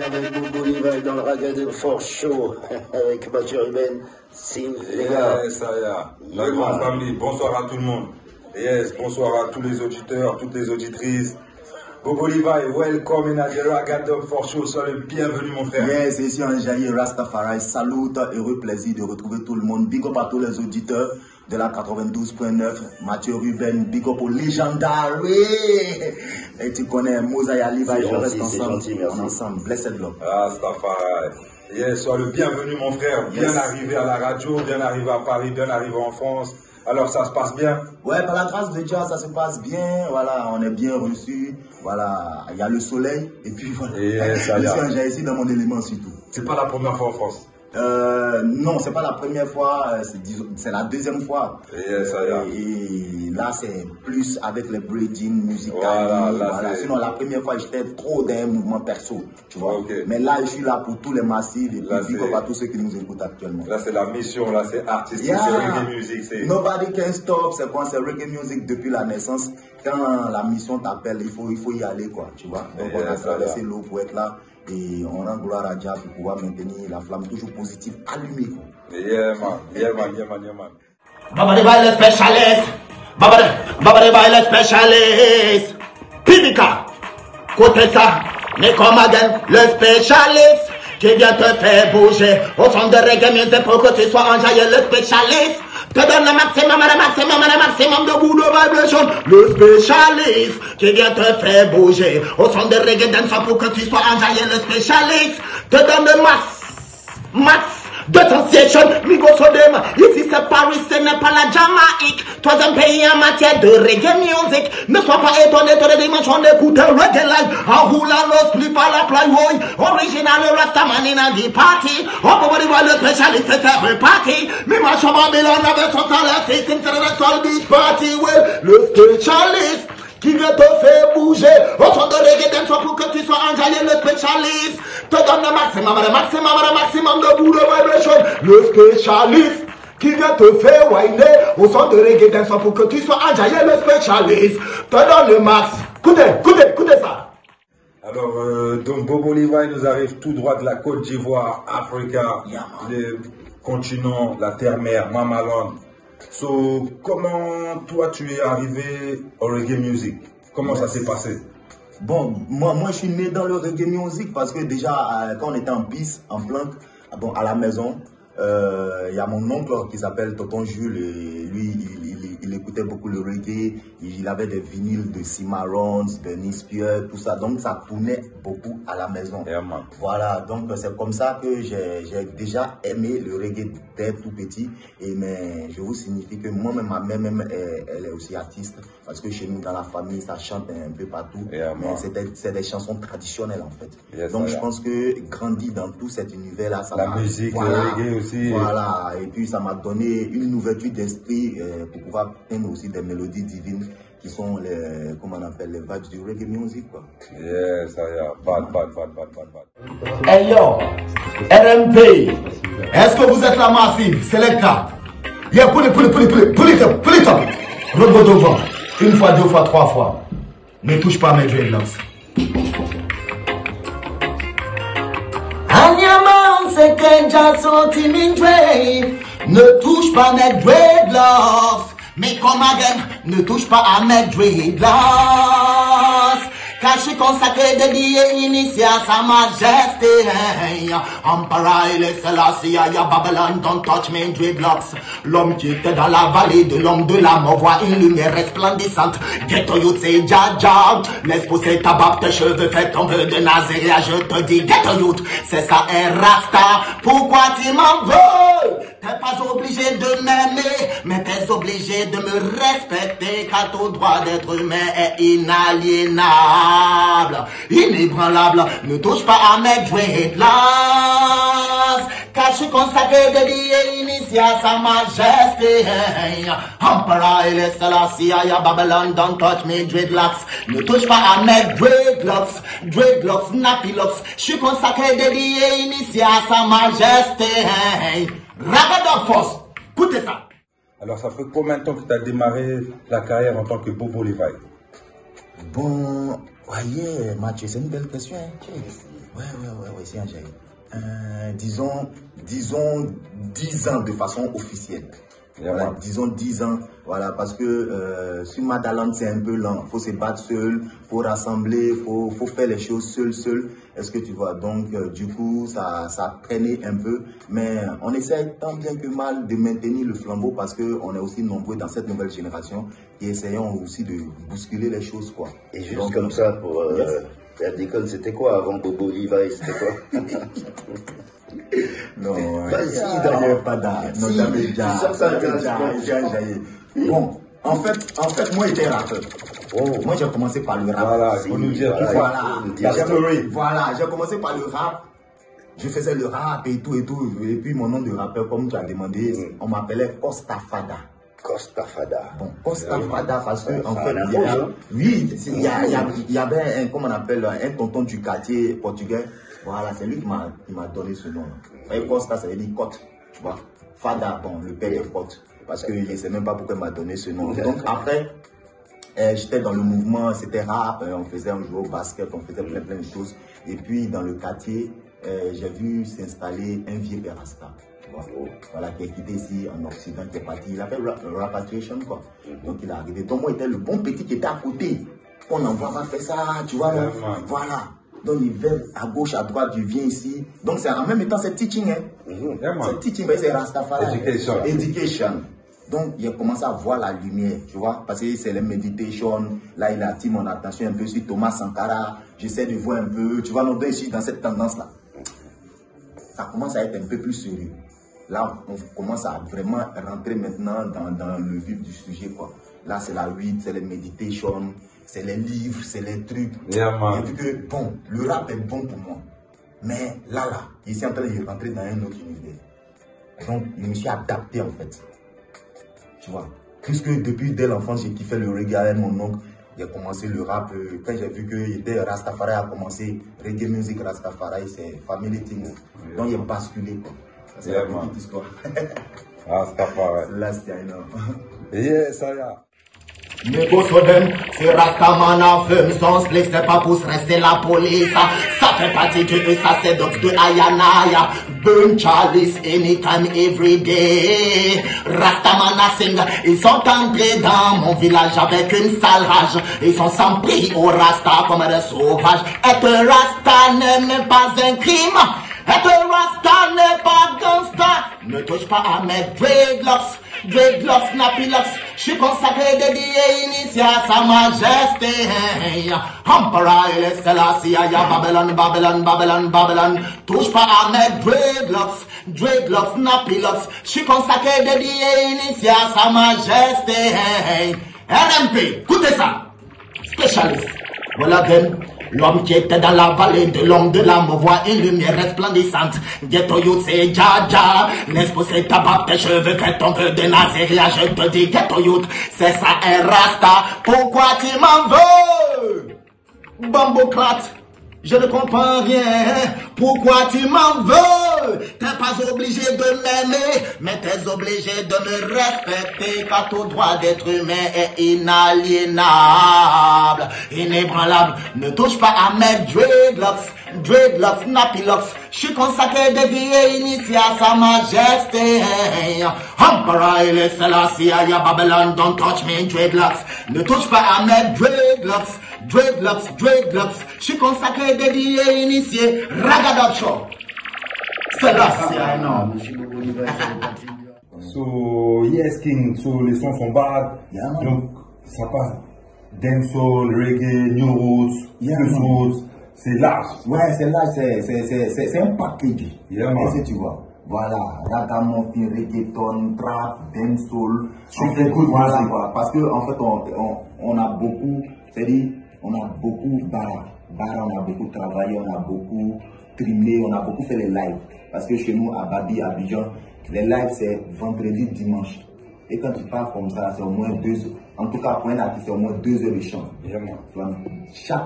avec Bobo Levi dans le Raggadon Fort Show avec Mathieu Ruben, Sim, les gars. Yes, ça y est. La grande famille, bonsoir à tout le monde. Yes, bonsoir à tous les auditeurs, toutes les auditrices. Bobo Levi, welcome in the Raggadon Fort Show, sois le bienvenu mon frère. Yes, ici Anjaï Rastafari, salut, heureux plaisir de retrouver tout le monde. Big up à tous les auditeurs de la 92.9, Mathieu Ruben, big up au Legendary. Et tu connais Mosaïa Levi, je reste ensemble, on est ensemble, blessed love. Rastafari. Yes, sois le bienvenu mon frère, bien arrivé à la radio, bien arrivé à Paris, bien arrivé en France. Alors ça se passe bien? Ouais, par la grâce de Dieu, ça se passe bien, voilà, on est bien reçu, voilà, il y a le soleil, et puis voilà, yes, je suis Anjaï ici dans mon élément surtout. C'est pas la première fois en France? Non, c'est pas la première fois, c'est la deuxième fois. Yes, et là, c'est plus avec les breeding musicales. Voilà. Sinon, la première fois, j'étais trop dans un mouvement perso, tu vois. Okay. Mais là, je suis là pour tous les massifs et puis pour tous ceux qui nous écoutent actuellement. Là, c'est la mission, là, c'est artistique, c'est reggae music. Nobody can stop, c'est quoi? C'est reggae music depuis la naissance. Quand la mission t'appelle, il faut y aller, quoi, tu vois. Donc, on a traversé l'eau pour être là. Et on rend gloire à Dieu pour pouvoir maintenir la flamme toujours positive allumée. Yeah man. Babadi by le specialist. Babadi by le specialist. Pibika. Côté ça, mais comme again, le spécialiste qui vient te faire bouger au son de reggae music pour que tu sois enjaillé, le spécialiste. Te donne le maximum de goût de vibration. Le spécialiste qui vient te faire bouger au son de reggae dance pour que tu sois enjaillé. Le spécialiste te donne le max de sensation. Migo Sodema, ici c'est Paris, ce n'est pas la Jamaïque. Troisième pays en matière de reggae music. Ne sois pas étonné de la dimension d'écouter reggae live. En roulant l'os, plus par la plywood. Original Rastaman in the party. On peut voir le spécialiste, c'est reparti. Mais ma chambre Babylone avec son talent, c'est une seule beach party. Ouais, le spécialiste qui vient te faire bouger au son de reggae dance pour que tu sois enjaillé. Le spécialiste te donne le maximum de bout de vibration. Le spécialiste qui vient te faire whiner au son de reggae dance pour que tu sois enjaillé. Le spécialiste te donne le max. Écoutez ça. Alors, donc Bobo Levi nous arrive tout droit de la Côte d'Ivoire, Africa, le continent, la terre-mère, Mamaland. So, comment toi tu es arrivé au reggae music? Comment ça s'est passé? Bon, moi je suis né dans le reggae music parce que déjà quand on était en piste, en planque, bon, à la maison, il y a mon oncle qui s'appelle Tonton Jules et lui il écoutait beaucoup le reggae, il avait des vinyles de Cimarrons, de Nispier, tout ça, donc ça tournait beaucoup à la maison. Voilà, donc c'est comme ça que j'ai déjà aimé le reggae dès tout petit, mais je vous signifie que moi-même, ma mère même, elle est aussi artiste, parce que chez nous dans la famille ça chante un peu partout, mais c'est des chansons traditionnelles en fait. Donc je pense que grandi dans tout cet univers-là, ça la musique, le reggae aussi. Voilà, et puis ça m'a donné une ouverture d'esprit pour pouvoir peindre aussi des mélodies divines qui sont les, comment on appelle, les vibes du reggae music, quoi. Yes, ça y est, bad. Hey yo, RMP, est-ce que vous êtes la massive? Selecta. Yeah, pull it up. Rebond devant. Une fois, deux fois, trois fois. Ne touche pas à mes dreadlocks. Anyama, c'est qu'un jasson timide. Ne touche pas à mes dreadlocks. Mais comme again, ne touche pas à mes dreadlocks. Car je suis consacré, dédié, initié à sa majesté. Emperor Haile Selassie, ya Babylon, don't touch me dreadlocks. L'homme qui était dans la vallée de l'homme de la mort voit une lumière resplendissante. Ghetto youth, c'est Jaja. Laisse pousser ta barbe, tes cheveux, fais tomber de Nazaria. Je te dis, Ghetto youth, c'est ça un rasta. Pourquoi tu m'en veux? T'es pas obligé de m'aimer, mais t'es obligé de me respecter, car ton droit d'être humain est inaliénable, inébranlable. Ne touche pas à mes dreadlocks, car je suis consacré, dédié, initié à sa majesté. Emperor Haile Selassie, ya Babylon, don't touch me dreadlocks. Ne touche pas à mes dreadlocks, nappy locks. Je suis consacré, dédié, initié à sa majesté. Raggadon Force, écoutez ça. Alors ça fait combien de temps que tu as démarré la carrière en tant que Bobo Levi? Bon, voyez Mathieu, c'est une belle question. Hein. Ouais, c'est Algérie. Disons 10 ans de façon officielle. Voilà, disons 10 ans, voilà, parce que sur Madaland c'est un peu lent, il faut se battre seul, il faut rassembler, faut faire les choses seul, est-ce que tu vois, donc du coup ça traînait un peu, mais on essaie tant bien que mal de maintenir le flambeau parce qu'on est aussi nombreux dans cette nouvelle génération et essayons aussi de bousculer les choses, quoi. Et juste donc, comme ça, pour la déconne, c'était quoi avant Bobo Levi, c'était quoi? Non, vas-y, d'abord. pas d'âge. Non, Si, jamais déjà. ça intéresse pas. Bon, en fait, moi, j'étais rappeur. Oh. Moi, j'ai commencé par le rap. Voilà, il faut nous dire tout ça. Voilà, j'ai commencé par le rap. Je faisais le rap et tout. Et puis, mon nom de rappeur, comme tu as demandé, on m'appelait Costa Fada. Costa Fada. Bon, Costa Fada, parce que, en fait, il y avait un, comment on appelle, un tonton du quartier portugais. Voilà, c'est lui qui m'a donné ce nom. Et Costa, ça veut dire côte, tu vois. Fada, bon, le père est côte. Parce que je ne sais même pas pourquoi il m'a donné ce nom. Donc après, j'étais dans le mouvement, c'était rap, on jouait au basket, on faisait plein de choses. Et puis dans le quartier, j'ai vu s'installer un vieux Rasta. Voilà, qui est quitté ici en Occident, qui est parti. Il a fait repatriation, quoi. Donc il est arrivé. Donc moi, j'étais le bon petit qui était à côté. On envoie pas faire ça, tu vois. Voilà. Donc il vient à gauche, à droite, il vient ici. Donc c'est en même temps c'est teaching, hein. C'est teaching, mais c'est Rastafari. Education. Donc il a commencé à voir la lumière, tu vois, parce que c'est la méditation. Là il a attiré mon attention un peu sur Thomas Sankara. J'essaie de voir un peu, tu vois, nous deux ici dans cette tendance-là. Ça commence à être un peu plus sérieux. Là on commence à vraiment rentrer maintenant dans le vif du sujet, quoi. Là c'est la weed, c'est la méditation. C'est les livres, c'est les trucs. Et puis que, bon, le rap est bon pour moi. Mais là, il est en train de rentrer dans un autre univers. Donc, je me suis adapté en fait. Tu vois. Puisque depuis dès l'enfance, j'ai kiffé le reggae avec mon oncle. J'ai commencé le rap. Quand j'ai vu que Rastafari a commencé, reggae music Rastafari, c'est family thing. Donc, j'ai basculé, quoi. C'est la petite histoire. Rastafari. Là, c'est énorme. Yes, ça y est. Mais pour c'est Rastaman en feu, son split, c'est pas pour se rester la police. Ça fait partie de eux, ça c'est donc de Ayanaya. Burn Chalice, anytime, every day. Rastaman a sing, ils sont entrés dans mon village avec une sale rage. Ils sont sans prix au Rasta comme des sauvages. Être Rasta n'est pas un crime. Être Rasta n'est pas gangsta. Ne touche pas à mes dreadlocks. Dreadlocks, nappy locks, je suis consacré, dédié, initié à sa majesté. Emperor Haile Selassie, Babylon. Touche pas à mes dreadlocks, nappy locks, je suis consacré, dédié, initié à sa majesté. RMP, écoutez ça, spécialiste. Voilà, l'homme qui était dans la vallée de l'homme de l'âme voit une lumière resplendissante. Ghetto youth c'est Jaja. Laisse pousser ta barbe, tes cheveux, fais ton peu de Naziria. Je te dis ghetto youth, c'est ça un Rasta. Pourquoi tu m'en veux? Bambocrate, je ne comprends rien. Pourquoi tu m'en veux? T'es pas obligé de m'aimer, mais t'es obligé de me respecter, car ton droit d'être humain est inaliénable, inébranlable. Ne touche pas à mes dreadlocks, nappy locks. Je suis consacré, dédié et initié à sa majesté. Emperor Haile Selassie, Babylon, don't touch me, dreadlocks. Ne touche pas à mes dreadlocks. Je suis consacré, dédié et initié. Ragadopcho. Selassie, non. So, yes, King, so les sons sont bad. Donc, ça passe dancehall, reggae, new roots, plus roots. C'est large. Ouais, c'est large, c'est un package. Est-ce que tu vois? Voilà, ragamuffin, reggaeton, trap, dancehall. Voilà, quoi. Parce que en fait, on a beaucoup, c'est-à-dire, on a beaucoup on a beaucoup travaillé, on a beaucoup trimé, on a beaucoup fait les lives. Parce que chez nous, à Babi, à Abidjan, les lives c'est vendredi, dimanche. Et quand tu pars comme ça, c'est au moins 2 heures. En tout cas, pour un artiste, c'est au moins 2 heures de chant.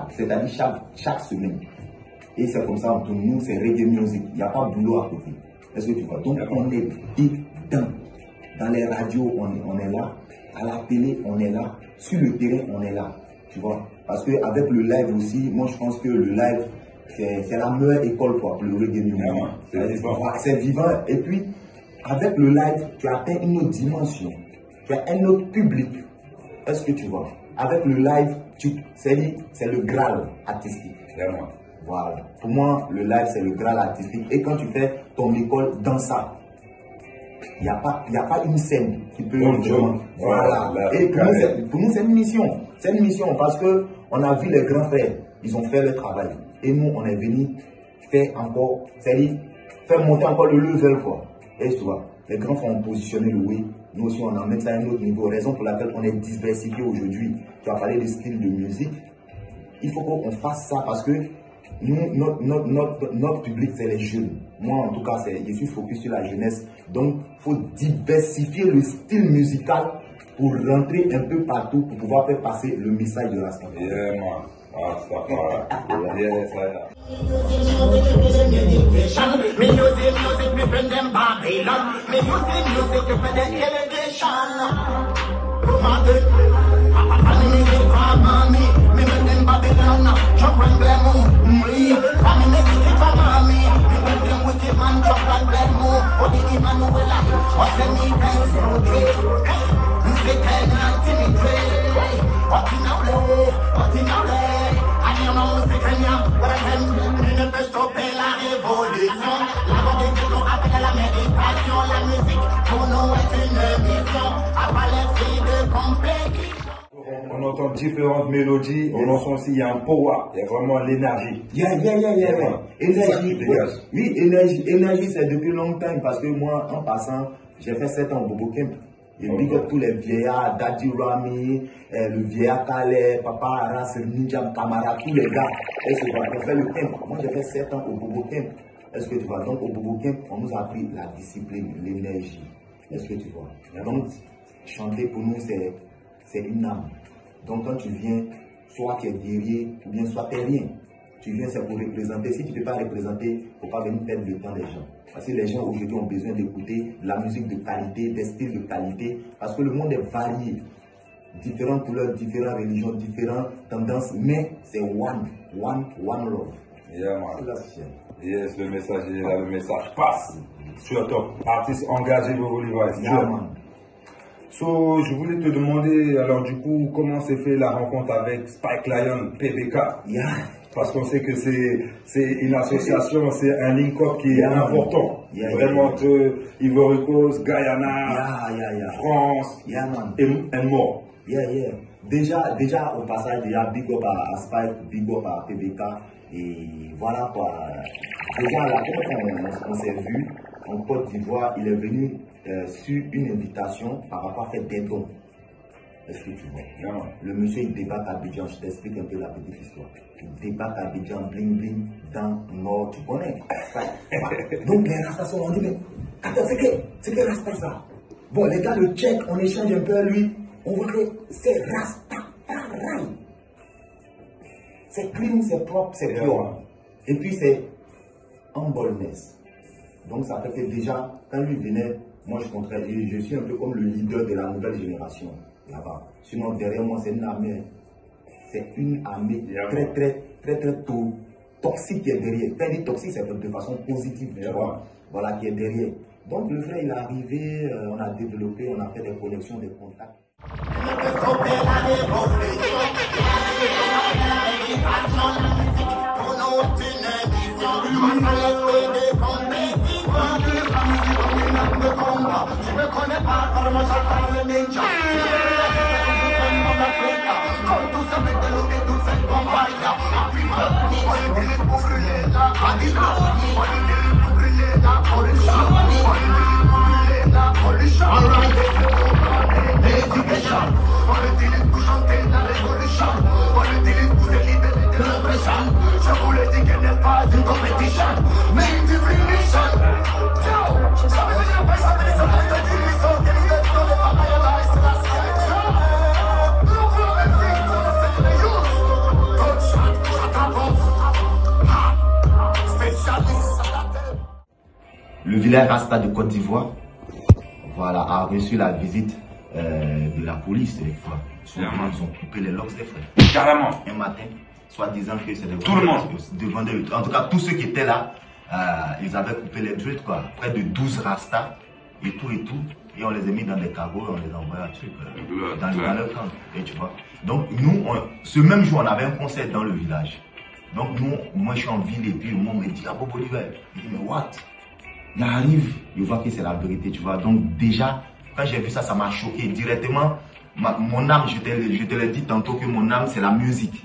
C'est-à-dire chaque semaine. Et c'est comme ça, entre nous, c'est reggae music. Il n'y a pas de boulot à côté. Est-ce que tu vois? Donc, on est dedans. Dans les radios, on est là. À la télé, on est là. Sur le terrain, on est là. Tu vois? Parce qu'avec le live aussi, moi, je pense que le live, c'est la meilleure école pour le reggae music. C'est vivant. Et puis, avec le live, tu atteins une autre dimension. Tu as un autre public. Est-ce que tu vois? Avec le live, c'est le Graal artistique. Vraiment. Voilà. Pour moi, le live, c'est le Graal artistique. Et quand tu fais ton école dans ça, il n'y a pas une scène qui peut... Voilà. Et pour nous, c'est une mission. C'est une mission parce qu'on a vu les grands frères. Ils ont fait le travail. Et nous, on est venu faire encore... C'est-à-dire, faire monter encore le level, quoi. Et tu vois, les grands frères ont positionné le oui. Nous aussi, on emmène ça à un autre niveau. Raison pour laquelle on est diversifié aujourd'hui. Tu as parlé de style de musique. Il faut qu'on fasse ça parce que nous, notre public, c'est les jeunes. Moi, en tout cas, je suis focus sur la jeunesse. Donc, il faut diversifier le style musical pour rentrer un peu partout pour pouvoir faire passer le message de Rastafari. On entend différentes mélodies, on entend aussi, il y a un power, il y a vraiment l'énergie. Énergie. Oui, énergie, c'est depuis longtemps parce que moi, en passant, j'ai fait 7 ans au Bobo Camp. Et big up tous les vieillards, Daddy Rami, le vieillard Calais, Papa Aras, Ninja Kamara, tous les gars. Est-ce que tu vois, on fait le camp. Moi, j'ai fait 7 ans au Bobo Camp. Est-ce que tu vois? Donc, au Bobo Camp, on nous a appris la discipline, l'énergie. Est-ce que tu vois? Donc, chanter pour nous, c'est une âme. Donc, quand tu viens, soit tu es guerrier, ou bien soit tu n'es rien. Tu viens, c'est pour représenter. Si tu ne peux pas représenter, il ne faut pas venir perdre le temps des gens. Parce que les gens aujourd'hui ont besoin d'écouter de la musique de qualité, des styles de qualité, parce que le monde est varié. Différentes couleurs, différentes religions, différentes tendances, mais c'est one love. Yes, le message est là, le message passe. Sur top, artiste engagé de Levi. So, je voulais te demander, alors du coup, comment s'est fait la rencontre avec Spike Lion, PBK? Parce qu'on sait que c'est une association, c'est un link-up qui est important. Vraiment entre Ivory Coast, Guyana, France, et more. Déjà, au passage, big up à Spike, big up à PBK. Et voilà quoi. Déjà, la première fois qu'on s'est vu en Côte d'Ivoire, il est venu sur une invitation par rapport à faire des dons. Est-ce que tu vois? Le monsieur, il débarque à Abidjan. Je t'explique un peu la petite histoire. Il débarque à Abidjan, bling bling, dans le nord, tu connais. Donc les Rastas ont dit, mais attends, c'est que Rasta ça? Bon, les gars, le check, on échange un peu à lui. On voit que c'est Rastafari. C'est clean, c'est propre, c'est pur. Et puis c'est humbleness. Donc ça fait que déjà, quand lui venait, moi je suis un peu comme le leader de la nouvelle génération là-bas. Sinon derrière moi c'est une armée. C'est une armée très toxique qui est derrière. Quand il dit toxique, c'est de façon positive, tu vois. Voilà, qui est derrière. Donc le frère il est arrivé, on a développé, on a fait des connexions, des contacts. Le village Rasta de Côte d'Ivoire, voilà, a reçu la visite de la police des fois. Ils ont coupé les locks des frères. Carrément. Un matin, soi-disant que c'est des tout le monde. En tout cas, tous ceux qui étaient là, ils avaient coupé les dreads, quoi. Près de 12 rastas et tout. Et on les a mis dans des cagots et on les a envoyés à truc, dans leur camp. Et tu vois. Donc, nous, ce même jour, on avait un concert dans le village. Donc, moi, je suis en ville et puis le monde me dit, ah, Bobo Oliver. Je dis, mais what? Il arrive, je vois que c'est la vérité, tu vois. Donc, déjà, quand j'ai vu ça, ça m'a choqué directement. Mon âme, je te l'ai dit tantôt que mon âme, c'est la musique.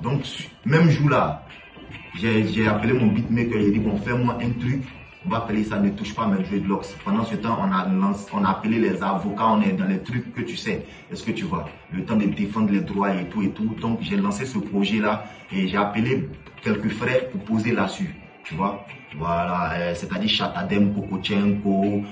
Donc, même jour là, j'ai appelé mon beatmaker, il dit, bon, fais-moi un truc. On va appeler ça ne touche pas mes dreadlocks. Pendant ce temps, on a appelé les avocats, on est dans les trucs que tu sais. Est-ce que tu vois? Le temps de défendre les droits et tout. Donc, j'ai lancé ce projet-là et j'ai appelé quelques frères pour poser là-dessus. Tu vois? Voilà, c'est-à-dire Chatadem, Kokochenko,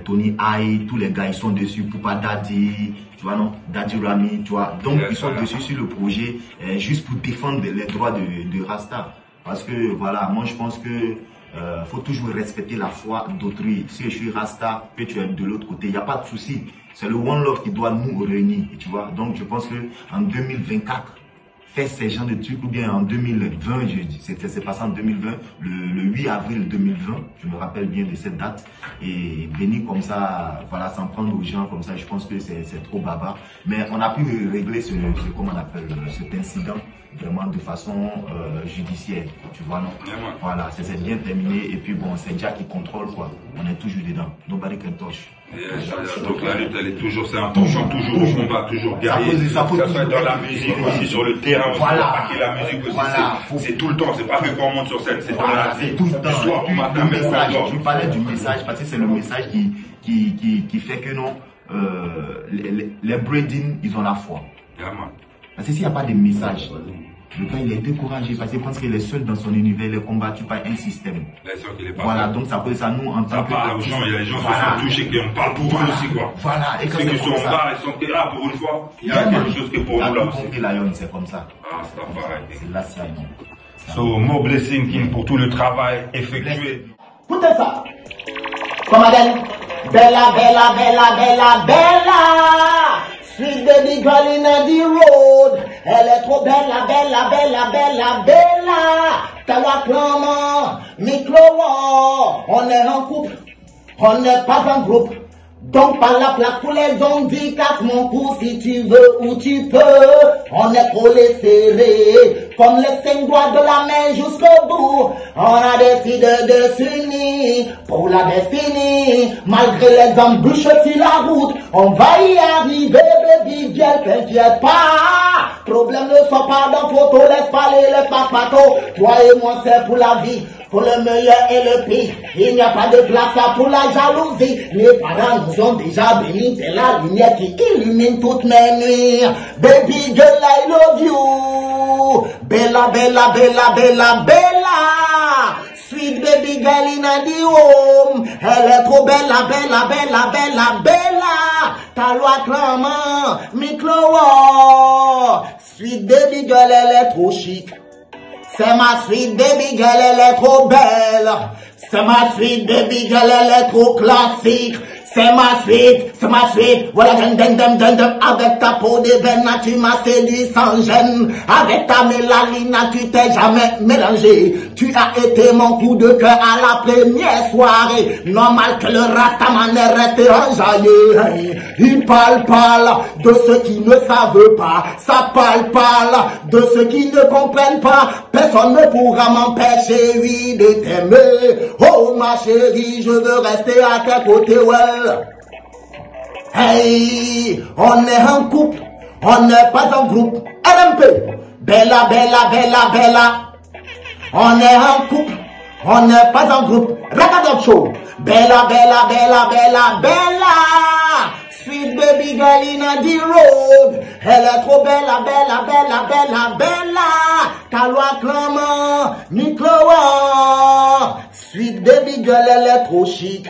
Tony Aïe, tous les gars, ils sont dessus. Poupa Daddy, tu vois, non? Daddy Rami, tu vois. Donc, ils sont dessus sur le projet juste pour défendre les droits de Rasta. Parce que, voilà, moi, je pense que faut toujours respecter la foi d'autrui. Si je suis Rasta, que tu es de l'autre côté, il n'y a pas de souci. C'est le One Love qui doit nous réunir, tu vois. Donc, je pense que en 2024, faire ces genres de trucs, ou bien en 2020, c'est passé en 2020, le 8 avril 2020, je me rappelle bien de cette date, et venir comme ça, voilà, s'en prendre aux gens comme ça, je pense que c'est trop baba. Mais on a pu régler comment on appelle, cet incident vraiment de façon judiciaire, tu vois, non? Voilà, c'est bien terminé, et puis bon, c'est Jack qui contrôle, quoi. On est toujours dedans, nobody can touch. Donc la lutte, elle est toujours, c'est important, toujours au combat, toujours guerrier, que ça soit dans la musique aussi, sur le terrain aussi, voilà. la musique aussi, c'est tout le temps, c'est pas que quand on monte sur scène, c'est tout le temps. Soir, Le message, je parlais du message, parce que c'est le message qui fait que non, les breeding, ils ont la foi. Parce que s'il n'y a pas de message, le gars il est découragé parce qu'il pense qu'il est seul dans son univers, il est combattu par un système. Voilà, donc ça peut ça nous en tant que. Il y a les gens qui sont touchés, qui en parlent pour eux aussi, quoi. Voilà, et quand ceux qui sont en bas, ils sont là pour une fois. Il y a quelque chose qui est pour nous là aussi. C'est comme ça. Ah, c'est pas pareil. C'est là, c'est non. So, more blessing King pour tout le travail effectué. Écoutez ça. Comme again. Bella, bella, bella, bella, bella. Sweet baby girl in the road. Elle est trop bella, bella, bella, bella, bella. T'as la clame, micro. On est en couple, on n'est pas en groupe. Donc par la plaque pour les handicaps, mon cou, si tu veux ou tu peux. On est collé serré, comme les 5 doigts de la main jusqu'au bout. On a décidé de s'unir pour la destinée. Malgré les embûches sur la route, on va y arriver, baby girl, t'inquiète pas. Problème ne soit pas dans photo, laisse parler les papatos. Toi et moi c'est pour la vie. Pour le meilleur et le pire, il n'y a pas de place pour la jalousie. Les parents nous ont déjà bénis, c'est la lumière qui illumine toutes mes nuits. Baby girl, I love you. Bella, bella, bella, bella, bella. Sweet baby girl in the home. Elle est trop bella, bella, bella, bella, bella. Ta loi clame, micro. Sweet baby girl, elle est trop chic. C'est ma sweet baby girl, elle est trop belle. C'est ma sweet baby girl, elle est trop classique. C'est ma sweet, voilà, avec ta peau d'ébène, tu m'as séduit sans gêne. Avec ta mélanine, tu t'es jamais mélangé. Tu as été mon coup de cœur à la première soirée. Normal que le rastaman est resté enjaillé. Il parle de ceux qui ne savent pas. Ça parle de ceux qui ne comprennent pas. Personne ne pourra m'empêcher, oui, de t'aimer. Oh ma chérie, je veux rester à tes côtés, well. Hey, on est un couple, on n'est pas un groupe. RMP, bella, bella, bella, bella. On est un couple, on n'est pas un groupe. Ragadop Show, bella, bella, bella, bella, bella. Sweet baby girl in the road. Elle est trop bella, bella, bella, bella, bella. Ta loi clame, micro. Sweet baby girl, elle est trop chic.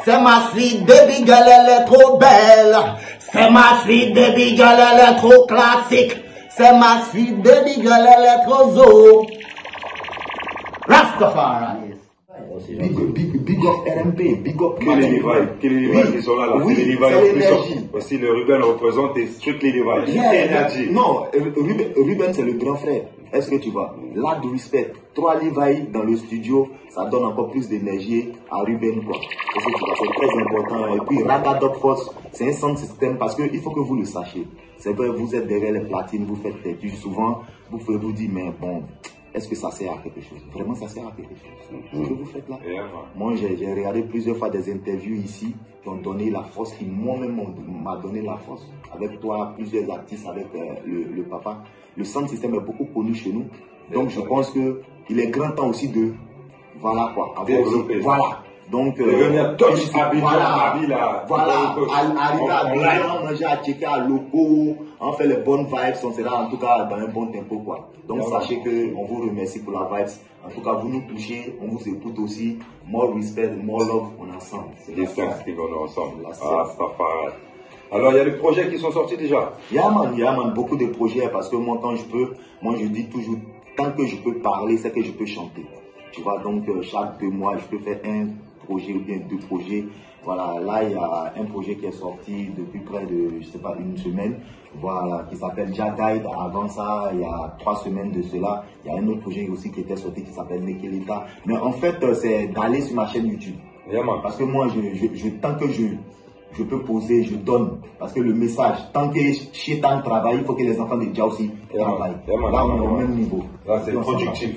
C'est ma sweet baby girl, elle est trop belle. C'est ma sweet baby girl, elle est trop classique. C'est ma sweet baby girl, elle est trop zo. Rastafari. Big up RMP, big up Kelly Levi, ils sont là, oui, Kelly Levi, aussi le Ruben représente et Strictly Levi. Non, Ruben c'est le grand frère. Est-ce que tu vois? Là, de respect. 3 Levi dans le studio, ça donne encore plus d'énergie à Ruben, quoi. Est-ce que tu vois? C'est très important. Et puis, Raga Dog Force, c'est un sound system parce qu'il faut que vous le sachiez. C'est vrai, vous êtes derrière les platines, vous faites des tuches. Souvent, vous pouvez vous dire, mais bon, est-ce que ça sert à quelque chose? Vraiment, ça sert à quelque chose. Ce que vous faites là. Moi, j'ai regardé plusieurs fois des interviews ici qui ont donné la force, qui moi-même m'a donné la force. Avec toi, plusieurs artistes, avec le papa. Le sound system est beaucoup connu chez nous. Donc, je pense qu'il est grand temps aussi de, voilà quoi, avoir aussi, voilà. Donc, arriver à bien manger, à checker à loco, on fait les bonnes vibes, on sera en tout cas dans un bon tempo, quoi. Donc, sachez qu'on vous remercie pour la vibes. En tout cas, vous nous touchez, on vous écoute aussi. More respect, more love, on est ensemble. C'est on est ensemble. Alors, il y a des projets qui sont sortis déjà? Yeah man, beaucoup de projets, parce que moi, quand je peux, moi je dis toujours, tant que je peux parler, c'est que je peux chanter. Tu vois, donc chaque 2 mois, je peux faire un projet ou bien 2 projets. Voilà, là, il y a un projet qui est sorti depuis près de, je sais pas, 1 semaine. Voilà, qui s'appelle Jagaïd. Avant ça, il y a 3 semaines de cela, il y a un autre projet aussi qui était sorti qui s'appelle Nekelita. Mais en fait, c'est d'aller sur ma chaîne YouTube. Parce que moi, tant que je peux poser, je donne. Parce que le message, tant que Chétan travaille, il faut que les enfants de Dja aussi travaillent. Là, on est au même niveau. Là, c'est productif.